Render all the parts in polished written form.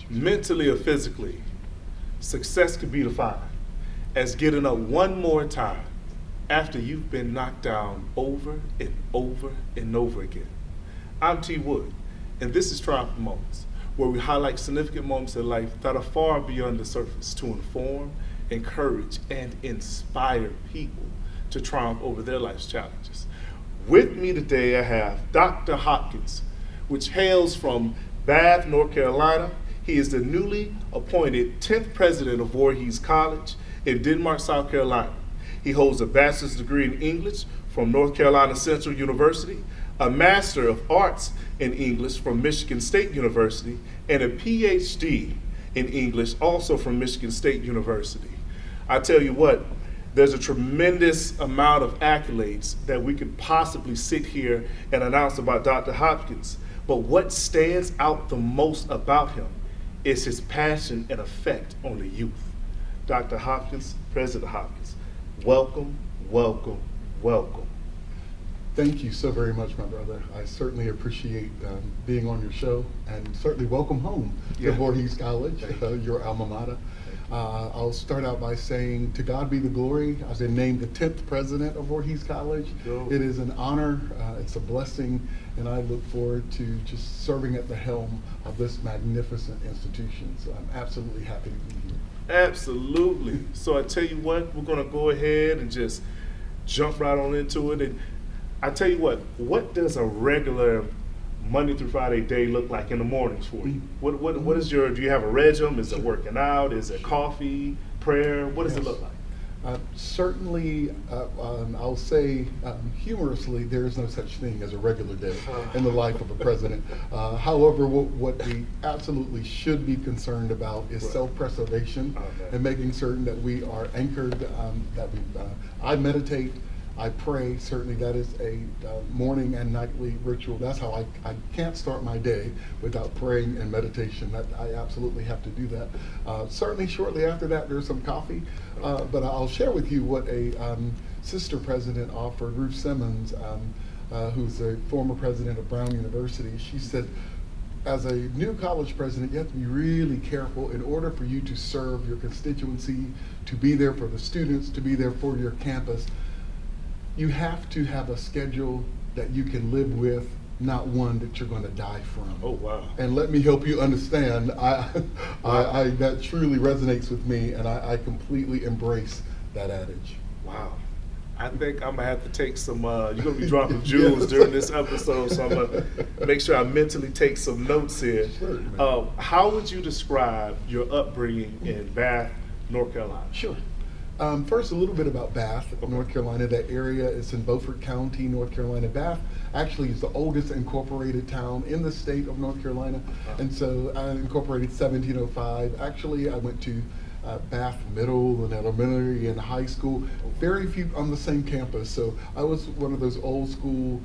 mentally or physically, success could be defined as getting up one more time after you've been knocked down over and over and over again. I'm T.Wood, and this is Triumphant Moments, where we highlight significant moments in life that are far beyond the surface to inform, encourage, and inspire people to triumph over their life's challenges. With me today I have Dr. Hopkins, which hails from Bath, North Carolina. He is the newly appointed 10th president of Voorhees College in Denmark, South Carolina. He holds a bachelor's degree in English from North Carolina Central University, a Master of Arts in English from Michigan State University, and a PhD in English also from Michigan State University. I tell you what, there's a tremendous amount of accolades that we could possibly sit here and announce about Dr. Hopkins, but what stands out the most about him is his passion and effect on the youth. Dr. Hopkins, President Hopkins, welcome, welcome, welcome. Thank you so very much, my brother. I certainly appreciate being on your show, and certainly welcome home to Voorhees College, your alma mater. I'll start out by saying, to God be the glory. I've been named the 10th president of Voorhees College. It is an honor, it's a blessing, and I look forward to just serving at the helm of this magnificent institution. So I'm absolutely happy to be here. Absolutely. So I tell you what, we're going to go ahead and just jump right on into it. And I tell you what does a regular Monday through Friday day look like in the mornings for you? What is your, do you have a regimen? Is it working out? Is it coffee, prayer? What does it look like? Certainly, I'll say humorously, there is no such thing as a regular day in the life of a president. However, what we absolutely should be concerned about is self-preservation and making certain that we are anchored, I meditate, I pray. Certainly that is a morning and nightly ritual. That's how I can't start my day without praying and meditation. I absolutely have to do that. Certainly shortly after that there's some coffee, but I'll share with you what a sister president offered, Ruth Simmons, who's a former president of Brown University. She said, as a new college president, you have to be really careful in order for you to serve your constituency, to be there for the students, to be there for your campus. You have to have a schedule that you can live with, not one that you're going to die from. Oh, wow. And let me help you understand, that truly resonates with me, and I completely embrace that adage. Wow. I think I'm going to have to take some, you're going to be dropping jewels during this episode, so I'm going to make sure I mentally take some notes here. Sure, how would you describe your upbringing in Bath, North Carolina? Sure. First, a little bit about Bath, North Carolina. That area is in Beaufort County, North Carolina. Bath actually is the oldest incorporated town in the state of North Carolina. And so I incorporated 1705. Actually, I went to Bath Middle and Elementary and High School. Very few on the same campus. So I was one of those old school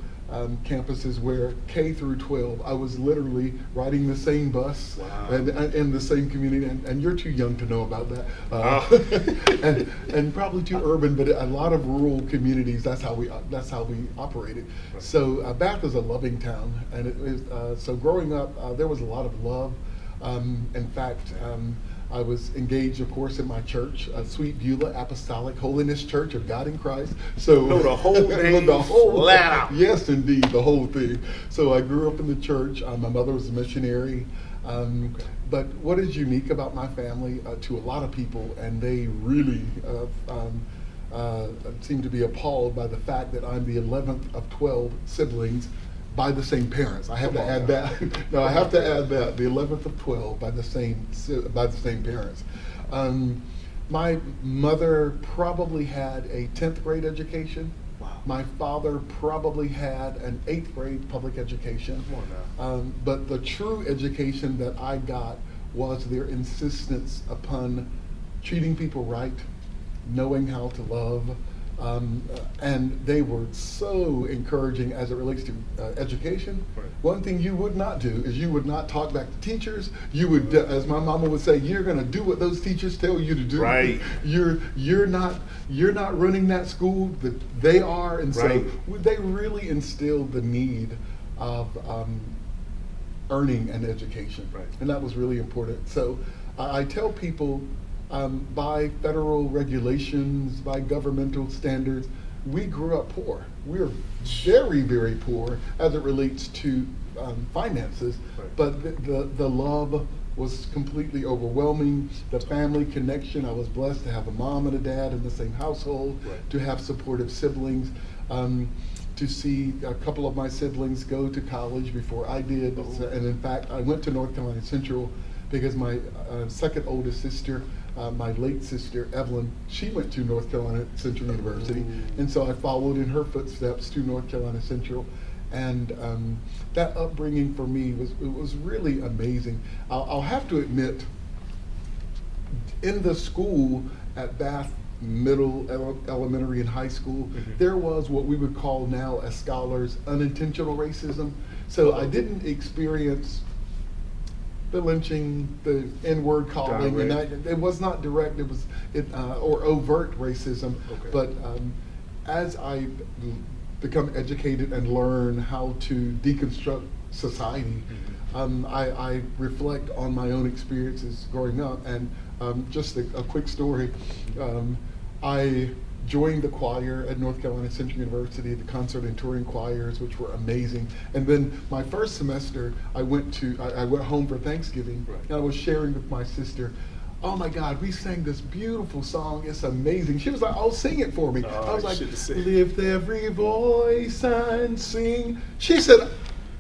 campuses where K through 12, I was literally riding the same bus and in the same community, and you're too young to know about that, and probably too urban, but a lot of rural communities, that's how we operated. So Bath is a loving town, and it is, so growing up, there was a lot of love. In fact, I was engaged, of course, in my church, Sweet Beulah Apostolic Holiness Church of God in Christ. So no, the whole thing, flat out. Yes, indeed, the whole thing. So I grew up in the church. My mother was a missionary. But what is unique about my family to a lot of people, and they really seem to be appalled by the fact that I'm the 11th of 12 siblings by the same parents. I have to add that. No, I have to add that, the 11th of 12 by the same parents. My mother probably had a 10th grade education. Wow. My father probably had an 8th grade public education. But the true education that I got was their insistence upon treating people right, knowing how to love, and they were so encouraging as it relates to education. Right. One thing you would not do is you would not talk back to teachers. You would, as my mama would say, you're going to do what those teachers tell you to do. Right. You're not running that school, but they are, and so they really instilled the need of earning an education. Right. And that was really important. So I tell people, by federal regulations, by governmental standards, we grew up poor. We're very, very poor as it relates to finances, Right. but the love was completely overwhelming. The family connection, I was blessed to have a mom and a dad in the same household, Right. to have supportive siblings, to see a couple of my siblings go to college before I did. Oh. And in fact, I went to North Carolina Central because my second oldest sister, my late sister, Evelyn, she went to North Carolina Central University. Ooh. And so I followed in her footsteps to North Carolina Central. And that upbringing for me was really amazing. I'll have to admit, in the school at Bath Middle, Elementary, and High School, Mhm. there was what we would call now as scholars unintentional racism. So I didn't experience the lynching, the N-word calling, and Direct. it was not direct. It was or overt racism. Okay. But as I become educated and learn how to deconstruct society, I reflect on my own experiences growing up. And just a quick story. I joined the choir at North Carolina Central University, the concert and touring choirs, which were amazing. And then my first semester, I went home for Thanksgiving, Right. and I was sharing with my sister, "Oh my God, we sang this beautiful song. It's amazing." She was like, "Oh, sing it for me." Oh, I was you like, should've said it. "Lift every voice and sing." She said,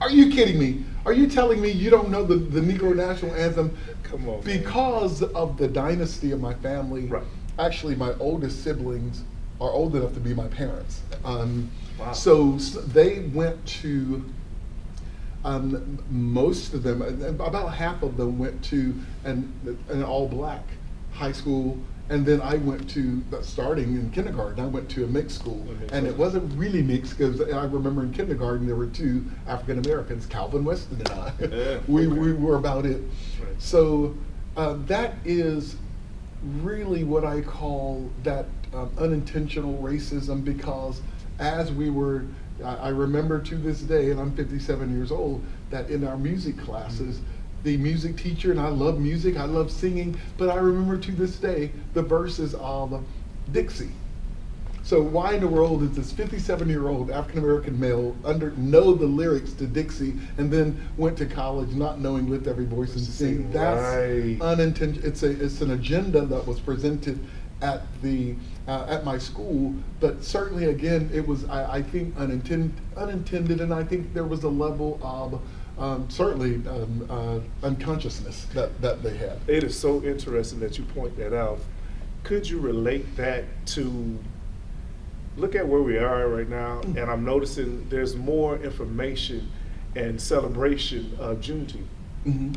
"Are you kidding me? Are you telling me you don't know the Negro National Anthem?" Come on, man. Because of the dynasty of my family, Right. actually my oldest siblings are old enough to be my parents. Wow. So they went to, most of them, about half of them went to an all-black high school, and then I went to, starting in kindergarten, I went to a mixed school. A mixed And it school. wasn't really mixed, because I remember in kindergarten there were two African Americans, Calvin Weston and I. Yeah, we okay. were about it. Right. So that is really what I call that unintentional racism, because as we were, I remember to this day, and I'm 57 years old, that in our music classes, the music teacher, and I love music, I love singing, but I remember to this day the verses of Dixie. So why in the world is this 57-year-old African-American male know the lyrics to Dixie and then went to college not knowing Lift Every Voice and Sing? That's Right. unintentional. It's an agenda that was presented at my school, but certainly again it was I think unintended, and I think there was a level of certainly unconsciousness that they had. It is so interesting that you point that out. Could you relate that to, look at where we are right now, and I'm noticing there's more information and celebration of Juneteenth. Mm-hmm.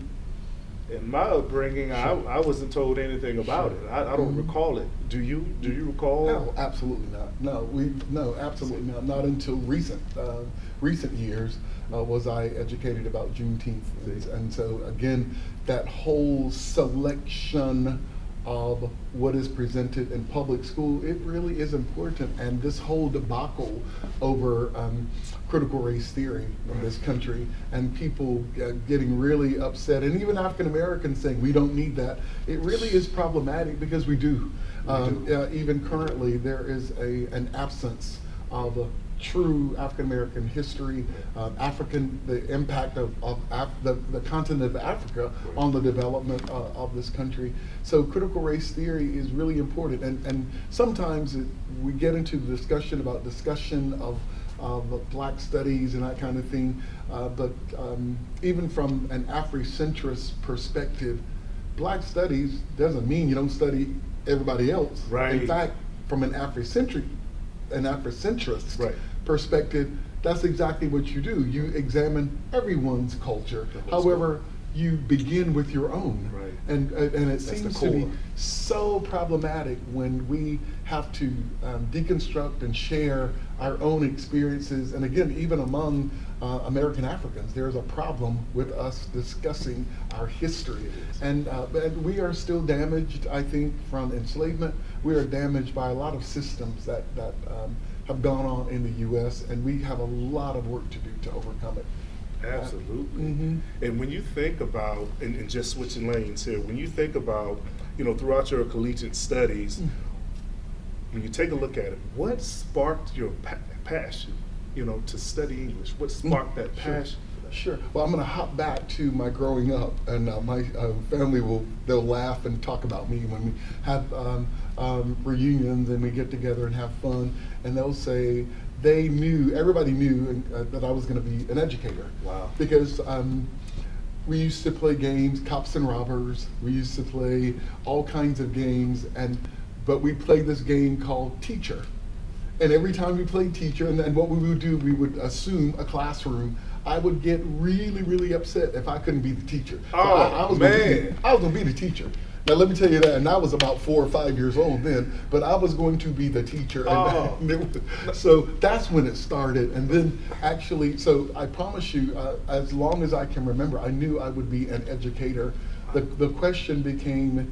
In my upbringing, Sure. I wasn't told anything about Sure. it. I don't Mhm. recall it. Do you recall? No, absolutely not. No, absolutely not. Not until recent years was I educated about Juneteenth, and so again, that whole selection of what is presented in public school, it really is important. And this whole debacle over critical race theory in this country, and people getting really upset, and even African Americans saying we don't need that, it really is problematic, because we do. Even currently, there is an absence of true African American history, the impact of the continent of Africa on the development of this country. So critical race theory is really important, and sometimes we get into the discussion of black studies and that kind of thing, but even from an Afrocentrist perspective, black studies doesn't mean you don't study everybody else. Right. In fact, from an Afrocentrist Right. perspective, that's exactly what you do. You examine everyone's culture. The whole However, you begin with your own. Right. And it That's the seems to be core. so problematic when we have to deconstruct and share our own experiences. And again, even among American Africans, there's a problem with us discussing our history. And we are still damaged, I think, from enslavement. We are damaged by a lot of systems that have gone on in the U.S., and we have a lot of work to do to overcome it. Absolutely. Mhm. And when you think about, and just switching lanes here, when you think about, throughout your collegiate studies, when you take a look at it, what sparked your passion, to study English? What sparked that passion? Sure. Well, I'm going to hop back to my growing up, and my family they'll laugh and talk about me when we have reunions and we get together and have fun, and they'll say everybody knew that I was going to be an educator. Wow. Because we used to play games, cops and robbers. We used to play all kinds of games, but we played this game called Teacher. And every time we played Teacher, and what we would do, we would assume a classroom. I would get really, really upset if I couldn't be the teacher. So I was man. I was going to be the teacher. Now let me tell you that, and I was about 4 or 5 years old then, but I was going to be the teacher. So that's when it started. And then actually, so I promise you, as long as I can remember, I knew I would be an educator. The question became,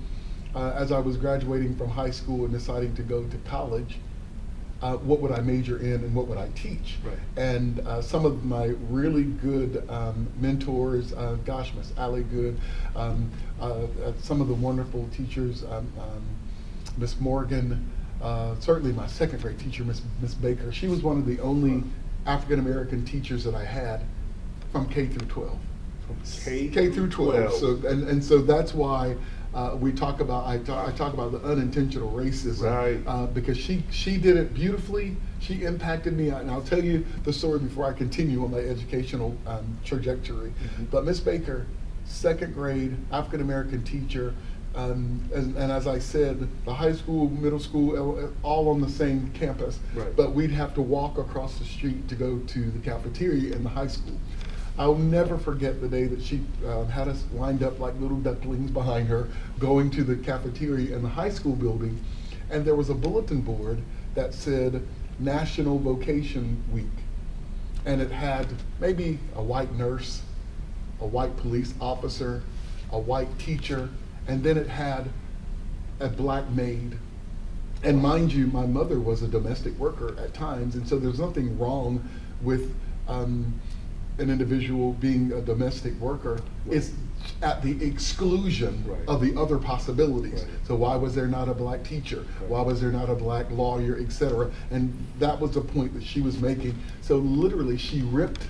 as I was graduating from high school and deciding to go to college, what would I major in and what would I teach? Right. And some of my really good mentors, Miss Allie Good, some of the wonderful teachers, Miss Morgan, certainly my second grade teacher, Miss Baker. She was one of the only African American teachers that I had from K through 12. K through 12. So so that's why I talk about the unintentional racism, right? Because she did it beautifully. She impacted me, and I'll tell you the story before I continue on my educational trajectory. Mm-hmm. But Miss Baker, second grade African American teacher, and as I said, the high school, middle school, all on the same campus. Right. But we'd have to walk across the street to go to the cafeteria in the high school. I'll never forget the day that she had us lined up like little ducklings behind her, going to the cafeteria in the high school building, and there was a bulletin board that said National Vocation Week, and it had maybe a white nurse, a white police officer, a white teacher, and then it had a black maid. And mind you, my mother was a domestic worker at times, and so there's nothing wrong with an individual being a domestic worker. Right. It's at the exclusion right. of the other possibilities. Right. So why was there not a black teacher? Right. Why was there not a black lawyer, etc.? And that was the point that she was making. So literally she ripped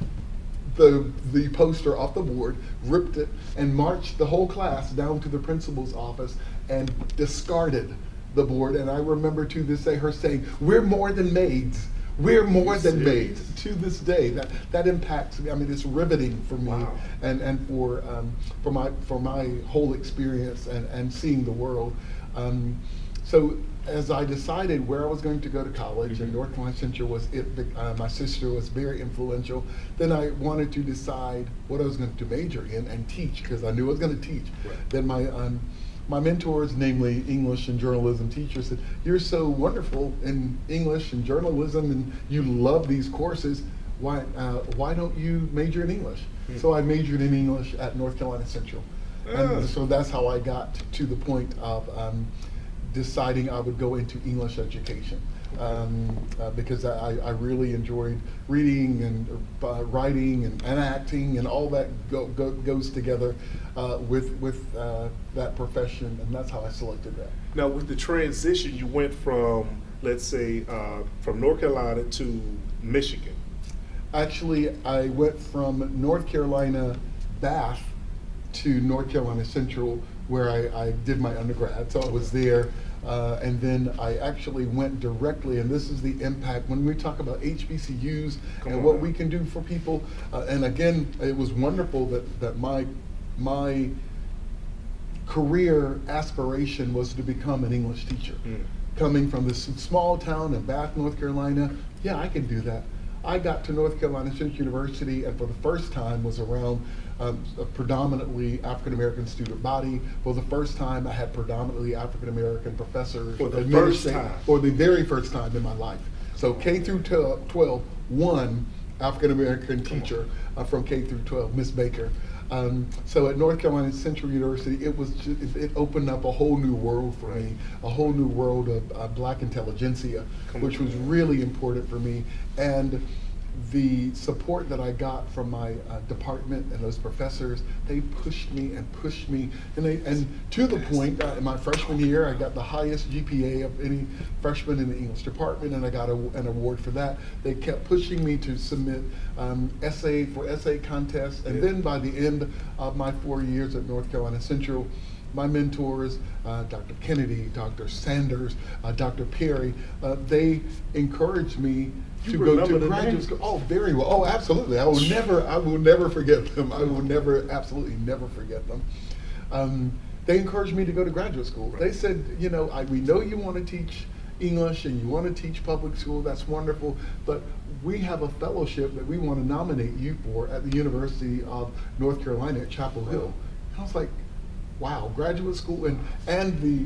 the poster off the board, ripped it, and marched the whole class down to the principal's office and discarded the board. And I remember to this day her saying, "We're more than maids. We're more than maids." To this day, that impacts me. I mean, it's riveting for me. Wow. and for my whole experience and seeing the world. So as I decided where I was going to go to college, and North Carolina Central was it. My sister was very influential. Then I wanted to decide what I was going to major in and teach, because I knew I was going to teach. Right. Then my mentors, namely English and journalism teachers, said, "You're so wonderful in English and journalism, and you love these courses. Why don't you major in English?" So I majored in English at North Carolina Central. And so that's how I got to the point of deciding I would go into English education. Because I really enjoyed reading and writing and acting, and all that goes together with that profession, and that's how I selected that. Now, with the transition, you went from, let's say, from North Carolina to Michigan. Actually, I went from North Carolina Bath to North Carolina Central, where I did my undergrad. So I was there. And then I actually went directly, and this is the impact when we talk about HBCUs and what we can do for people. And again, it was wonderful that my career aspiration was to become an English teacher. Coming from this small town in Bath, North Carolina, yeah, I can do that. I got to North Carolina Central University, and for the first time was around a predominantly African American student body. For the first time, I had predominantly African American professors. For the first time? For the very first time in my life. So K through 12, one African American teacher from K through 12, Miss Baker. So at North Carolina Central University, it opened up a whole new world for me, a whole new world of black intelligentsia, which was really important for me. And the support that I got from my department and those professors, they pushed me and pushed me, and to the point, in my freshman year, I got the highest GPA of any freshman in the English department, and I got an award for that. They kept pushing me to submit essay contests, and then by the end of my 4 years at North Carolina Central, my mentors, Dr. Kennedy, Dr. Sanders, Dr. Perry, they encouraged me to go to graduate school. Oh, very well. Oh, absolutely. I will never forget them. I will absolutely never forget them. They encouraged me to go to graduate school. Right. They said, we know you want to teach English and you want to teach public school. That's wonderful. But we have a fellowship that we want to nominate you for at the University of North Carolina at Chapel Hill. And I was like, wow, graduate school. And the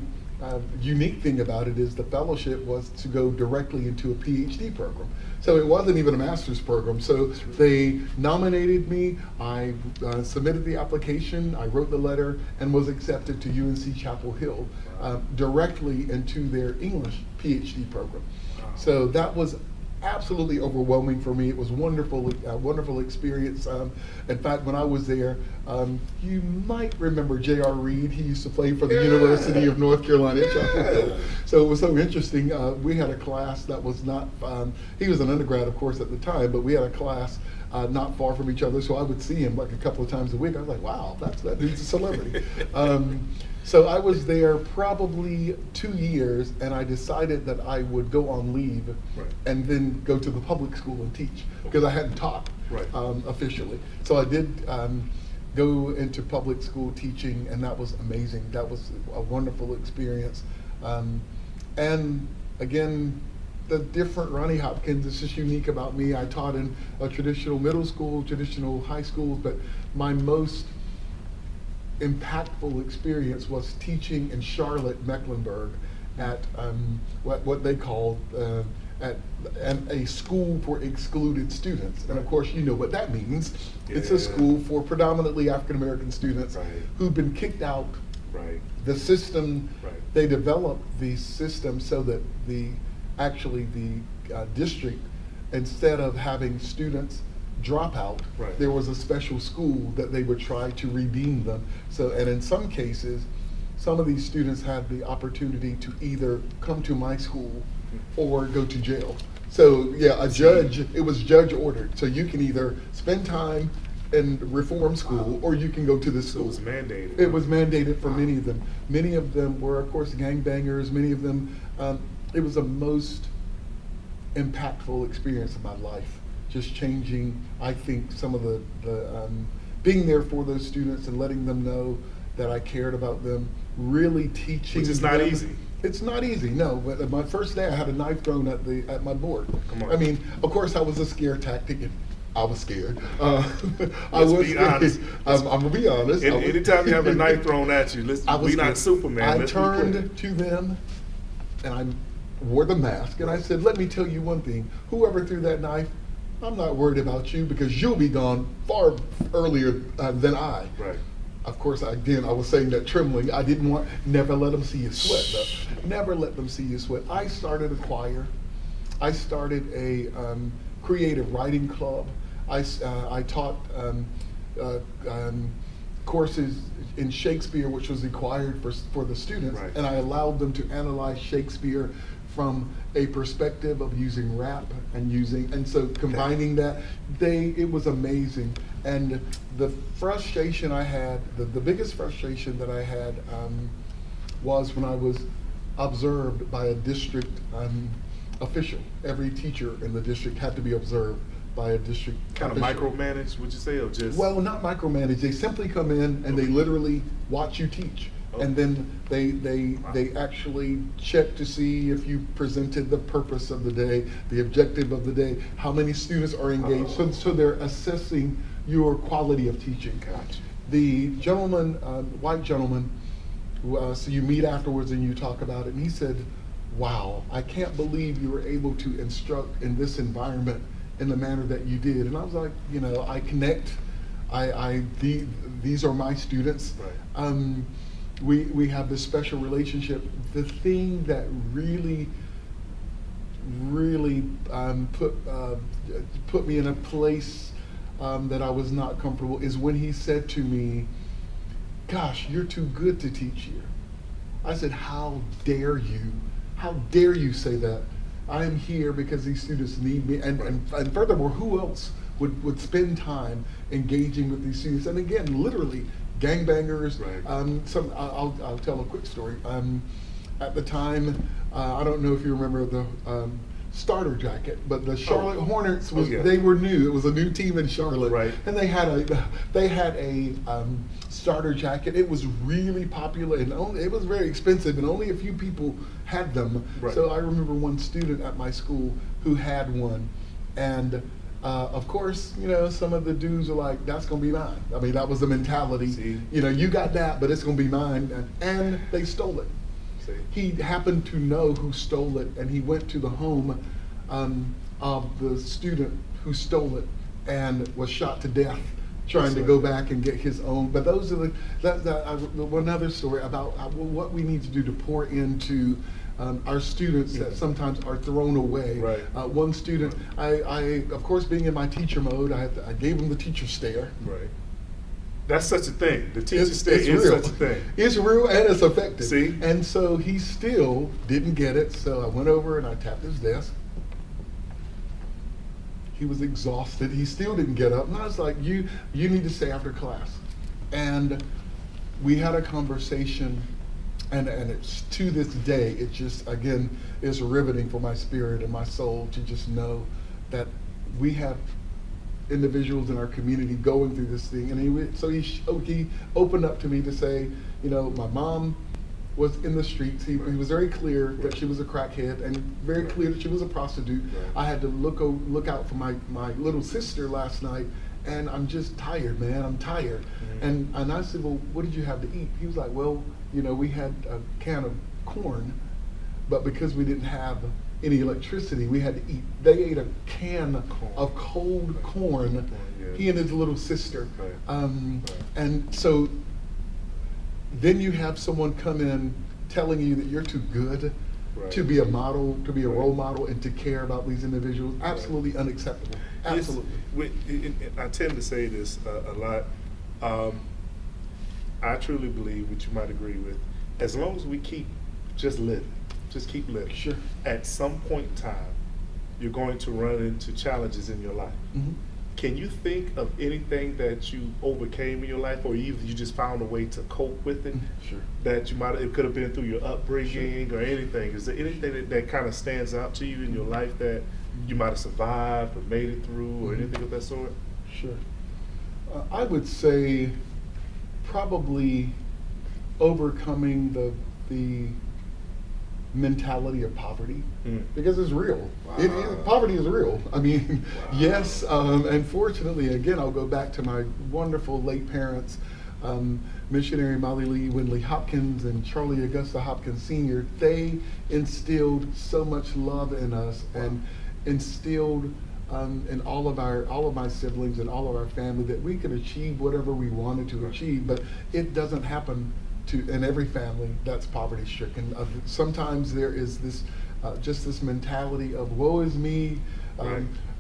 unique thing about it is the fellowship was to go directly into a PhD program. So it wasn't even a master's program. So they nominated me, I submitted the application, I wrote the letter, and was accepted to UNC Chapel Hill directly into their English PhD program. So that was absolutely overwhelming for me. It was wonderful, a wonderful experience. In fact, when I was there, you might remember J.R. Reed. He used to play for the University of North Carolina at Chapel Hill. So it was so interesting. We had a class that was not, he was an undergrad, of course, at the time, but we had a class not far from each other, so I would see him like a couple of times a week. I was like, wow, that dude's a celebrity. So I was there probably 2 years, and I decided that I would go on leave and then go to the public school and teach, because I hadn't taught officially. So I did go into public school teaching, and that was amazing. That was a wonderful experience. And again, the different Ronnie Hopkins is just unique about me. I taught in a traditional middle school, traditional high school, but my most impactful experience was teaching in Charlotte, Mecklenburg at what they call at a school for excluded students. And of course, you know what that means. Yeah. It's a school for predominantly African-American students who've been kicked out. The system, they developed the system so that the district, instead of having students drop out, there was a special school that they would try to redeem them. So, and in some cases, some of these students had the opportunity to either come to my school or go to jail. So yeah, it was judge ordered. So you can either spend time in reform school or you can go to this school. It was mandated. It was mandated for many of them. Many of them were, of course, gangbangers. Many of them, it was the most impactful experience of my life. Just changing, I think, some of the being there for those students and letting them know that I cared about them, really teaching Which is them. not easy. It's not easy, no. But my first day, I had a knife thrown at my board. Come on. I mean, of course, I was a scare tactic. And I was scared. Let's be honest. I'm gonna be honest. Anytime you have a knife thrown at you, we're not Superman. I turned to them, and I wore the mask, and I said, "Let me tell you one thing. Whoever threw that knife, I'm not worried about you because you'll be gone far earlier than I." Right. Of course, I was saying that trembling. I didn't want, never let them see you sweat, though. Never let them see you sweat. I started a choir. I started a creative writing club. I taught courses in Shakespeare, which was required for the students, and I allowed them to analyze Shakespeare from a perspective of using rap and so combining that, it was amazing. And the frustration I had, the biggest frustration that I had was when I was observed by a district official. Every teacher in the district had to be observed by a district kind of micromanaged, would you say, or just? Well, not micromanaged. They simply come in and they literally watch you teach. And then they actually check to see if you presented the purpose of the day, the objective of the day, how many students are engaged. So they're assessing your quality of teaching. Gotcha. The gentleman, white gentleman, so you meet afterwards and you talk about it, and he said, "Wow, I can't believe you were able to instruct in this environment in the manner that you did." And I was like, I connect. These are my students. We have this special relationship. The thing that really really put me in a place that I was not comfortable is when he said to me, "Gosh, you're too good to teach here." I said, "How dare you? How dare you say that? I'm here because these students need me." And furthermore, who else would spend time engaging with these students? And again, literally, gangbangers. Right. I'll tell a quick story. At the time, I don't know if you remember the starter jacket, but the Charlotte Hornets they were new. It was a new team in Charlotte, Right. and they had a starter jacket. It was really popular, and it was very expensive, and only a few people had them. Right. So I remember one student at my school who had one, and of course, some of the dudes are like, "That's gonna be mine." I mean, that was the mentality. See? You got that, but it's gonna be mine, and they stole it. See? He happened to know who stole it, and he went to the home of the student who stole it and was shot to death trying to go back and get his own. But those are one other story about what we need to do to pour into our students that sometimes are thrown away. Right. One student, I of course, being in my teacher mode, I gave him the teacher stare. Right. That's such a thing. The teacher stare It's is real. such a thing. It's real and it's effective. See? And so he still didn't get it. So I went over and I tapped his desk. He was exhausted. He still didn't get up. And I was like, you need to stay after class. And we had a conversation, and it's to this day, it just, again, is riveting for my spirit and my soul to just know that we have individuals in our community going through this thing. And he opened up to me to say, my mom was in the streets. He was very clear that she was a crackhead and very clear that she was a prostitute. Right. I had to look out for my little sister last night, and I'm just tired, man. I'm tired. Mm-hmm. And I said, well, what did you have to eat? He was like, well, we had a can of corn, but because we didn't have any electricity, we had to eat. They ate a can of cold corn, Yeah. he and his little sister. Right. And so then you have someone come in telling you that you're too good Right. to be a model, to be a Right. role model, and to care about these individuals. Absolutely unacceptable. Absolutely. I tend to say this a lot. I truly believe, which you might agree with, as long as we keep just living, just keep living. Sure. At some point in time, you're going to run into challenges in your life. Mhm. Can you think of anything that you overcame in your life, or you just found a way to cope with it? Sure. That it could have been through your upbringing or anything. Is there anything that kind of stands out to you in your life that you might have survived or made it through, or anything of that sort? Sure. I would say probably overcoming the mentality of poverty, because it's real. Wow. Poverty is real. I mean, Wow. yes, and fortunately, again, I'll go back to my wonderful late parents, missionary Molly Lee Windley Hopkins and Charlie Augusta Hopkins Sr. They instilled so much love in us, and instilled in all of my siblings and all of our family that we could achieve whatever we wanted to achieve. But it doesn't happen in every family that's poverty stricken. Sometimes there is this just this mentality of woe is me.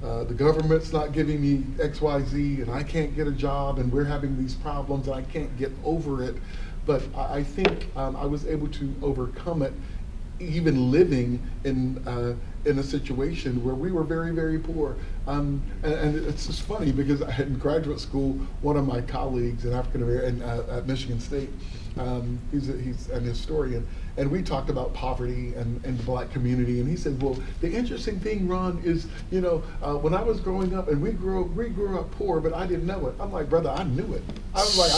The government's not giving me XYZ, and I can't get a job, and we're having these problems, and I can't get over it. But I think I was able to overcome it, even living in a situation where we were very, very poor. And it's just funny because in graduate school, one of my colleagues, an African American at Michigan State, he's an historian, and we talked about poverty and the black community, and he said, well, the interesting thing, Ron, is when I was growing up, and we grew up poor, but I didn't know it. I'm like, brother, I knew it. I was like,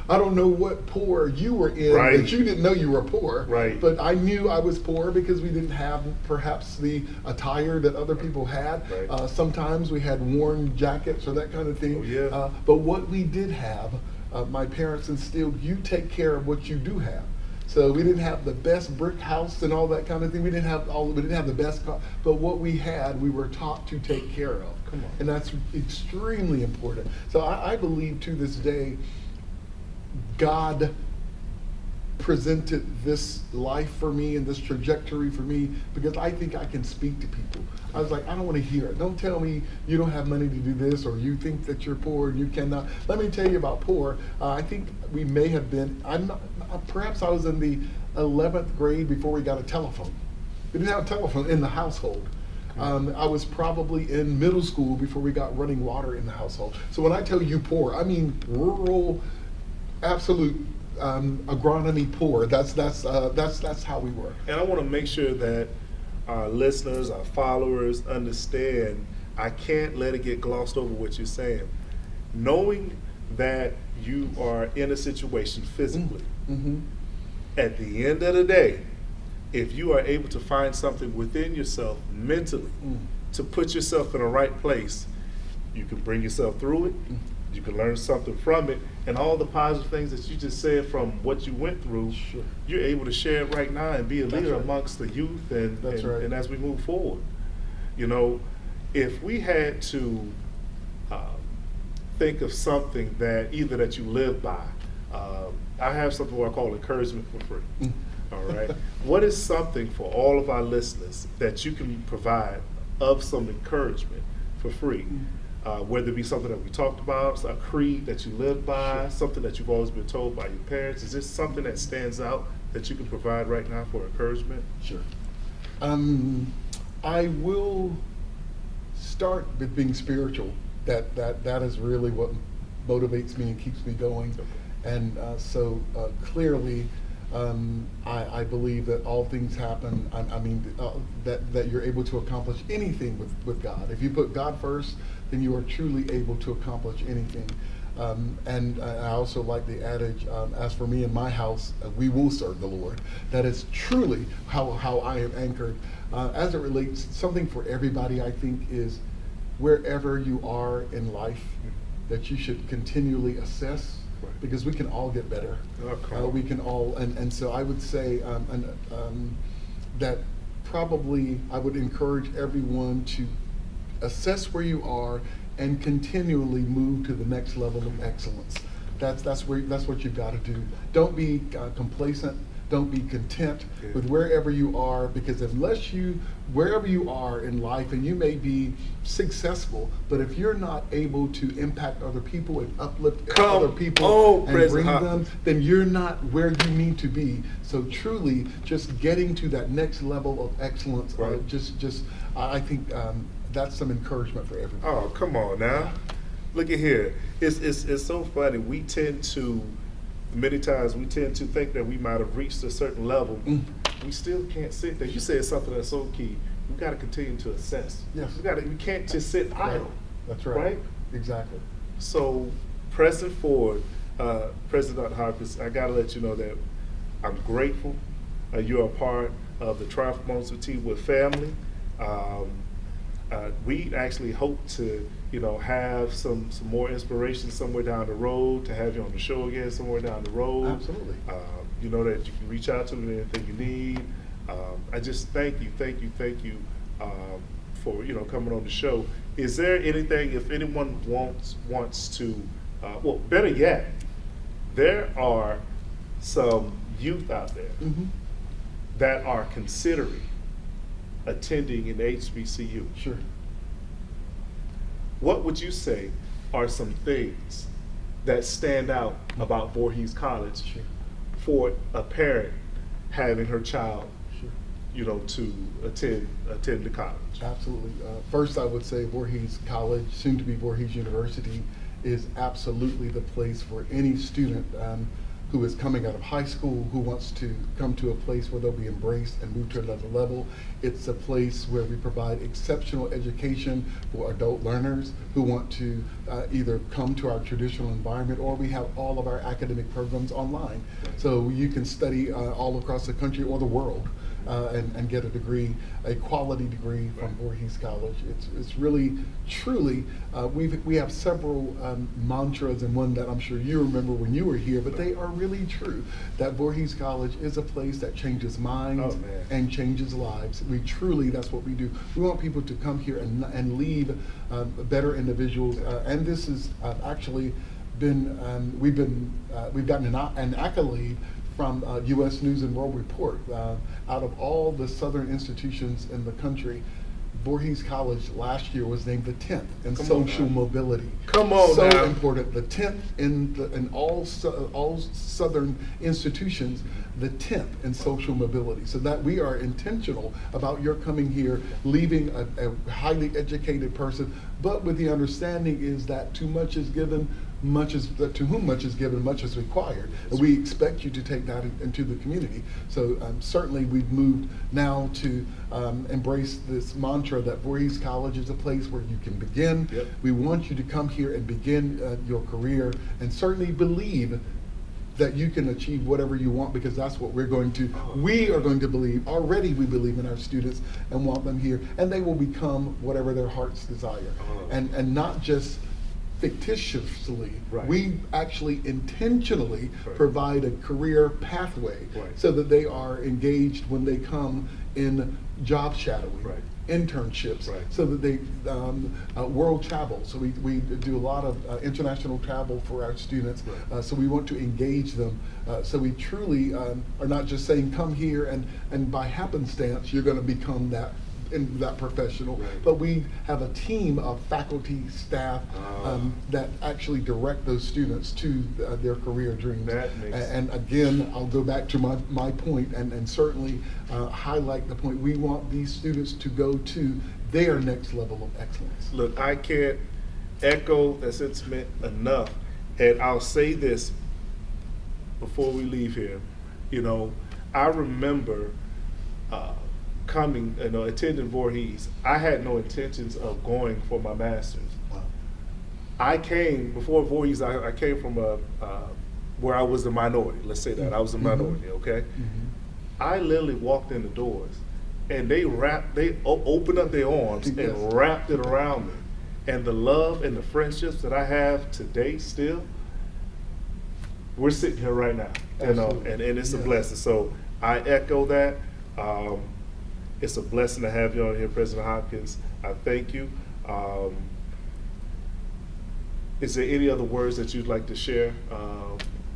I don't know what poor you were in, Right. that you didn't know you were poor. Right. But I knew I was poor because we didn't have perhaps the attire that other people had. Right. Sometimes we had worn jackets or that kind of thing. Oh, yeah. But what we did have, my parents instilled, you take care of what you do have. So we didn't have the best brick house and all that kind of thing. We didn't have the best car, but what we had, we were taught to take care of. Come on. And that's extremely important. So I believe to this day, God presented this life for me and this trajectory for me because I think I can speak to people. I was like, I don't want to hear it. Don't tell me you don't have money to do this or you think that you're poor and you cannot. Let me tell you about poor. I think we may have been, perhaps I was in the 11th grade before we got a telephone. We didn't have a telephone in the household. I was probably in middle school before we got running water in the household. So when I tell you poor, I mean rural, absolute agronomy poor. That's how we were. And I want to make sure that our listeners, our followers understand, I can't let it get glossed over what you're saying. Knowing that you are in a situation physically, at the end of the day, if you are able to find something within yourself mentally to put yourself in the right place, you can bring yourself through it, you can learn something from it, and all the positive things that you just said from what you went through, you're able to share it right now and be a leader amongst the youth and as we move forward. You know, if we had to think of something that either that you live by, I have something what I call encouragement for free. All right. What is something for all of our listeners that you can provide of some encouragement for free? Whether it be something that we talked about, a creed that you live by, something that you've always been told by your parents. Is this something that stands out that you can provide right now for encouragement? Sure. I will start with being spiritual. That is really what motivates me and keeps me going. Okay. And so clearly, I believe that all things happen. That you're able to accomplish anything with God. If you put God first, then you are truly able to accomplish anything. And I also like the adage, as for me and my house, we will serve the Lord. That is truly how I am anchored. As it relates, something for everybody, I think, is wherever you are in life, that you should continually assess. Because we can all get better. We can all, and so I would say that probably I would encourage everyone to assess where you are and continually move to the next level of excellence. That's what you've got to do. Don't be complacent. Don't be content with wherever you are, because wherever you are in life, and you may be successful, but if you're not able to impact other people and uplift other people and bring them, then you're not where you need to be. So truly, just getting to that next level of excellence, I think that's some encouragement for everybody. Oh, come on now. Look at here. It's so funny. Many times we tend to think that we might have reached a certain level. We still can't sit there. You said something that's so key. We got to continue to assess. Yes. We can't just sit idle. That's right. Right? Exactly. So, pressing forward, President Dr. Hopkins, I got to let you know that I'm grateful. You're a part of the Triumph Moments with T.Wood family. We actually hope to, have some more inspiration somewhere down the road, to have you on the show again somewhere down the road. Absolutely. You know that you can reach out to me with anything you need. I just thank you for coming on the show. Is there anything, if anyone wants to, well, better yet, there are some youth out there that are considering attending an HBCU. Sure. What would you say are some things that stand out about Voorhees College for a parent having her child, to attend the college? Absolutely. First, I would say Voorhees College, soon to be Voorhees University, is absolutely the place for any student who is coming out of high school, who wants to come to a place where they'll be embraced and move to another level. It's a place where we provide exceptional education for adult learners who want to either come to our traditional environment, or we have all of our academic programs online. So you can study all across the country or the world and get a degree, a quality degree from Voorhees College. It's really, truly, we have several mantras, and one that I'm sure you remember when you were here, but they are really true, that Voorhees College is a place that changes minds and changes lives. That's what we do. We want people to come here and leave better individuals, and this has actually been, we've gotten an accolade from U.S. News and World Report. Out of all the Southern institutions in the country, Voorhees College last year was named the 10th in social mobility. Come on so now. important. The 10th in all Southern institutions, the 10th in social mobility. So that we are intentional about your coming here, leaving a highly educated person, but with the understanding is that too much is given, to whom much is given, much is required. And we expect you to take that into the community. So certainly we've moved now to embrace this mantra that Voorhees College is a place where you can begin. Yep. We want you to come here and begin your career, and certainly believe that you can achieve whatever you want, because that's what we are going to believe. Already we believe in our students and want them here, and they will become whatever their hearts desire. And not just fictitiously, Right. we actually intentionally Right. provide a career pathway Right. so that they are engaged when they come in job shadowing, Right. internships, Right. so that they world travel. So we do a lot of international travel for our students. Right. So we want to engage them. So we truly are not just saying come here and by happenstance you're going to become that professional, Right. but we have a team of faculty, staff that actually direct those students to their career dreams. That makes And again, I'll go back to my point and certainly highlight the point. We want these students to go to their next level of excellence. Look, I can't echo that sentiment enough. And I'll say this before we leave here. You know, I remember attending Voorhees. I had no intentions of going for my master's. Wow. I came, before Voorhees, I came from where I was a minority. Let's say that. I was a minority, okay? Mm-hmm. I literally walked in the doors and they opened up their arms Yes. and wrapped it around me. And the love and the friendships that I have today still, we're sitting here right now, you know, Absolutely. and it's a Yeah. blessing. So I echo that. It's a blessing to have you on here, President Hopkins. I thank you. Is there any other words that you'd like to share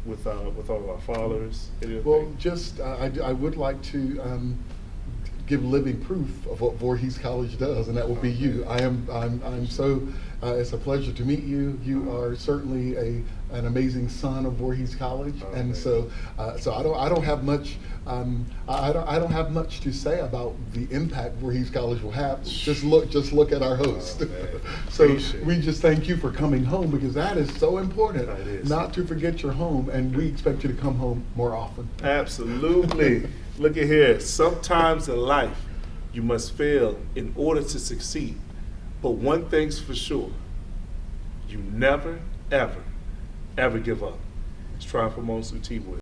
with all of our followers? Well, just I would like to give living proof of what Voorhees College does, and that will be you. I'm so. It's a pleasure to meet you. You are certainly an amazing son of Voorhees College, and man. so I don't have much. I don't have much to say about the impact Voorhees College will have. Just look at our host. Oh, man. So Appreciate we it. just thank you for coming home, because that is so important. That is. Not to forget your home, and we expect you to come home more often. Absolutely. Look at here. Sometimes in life, you must fail in order to succeed. But one thing's for sure, you never, ever, ever give up. It's trying for most of T.Wood.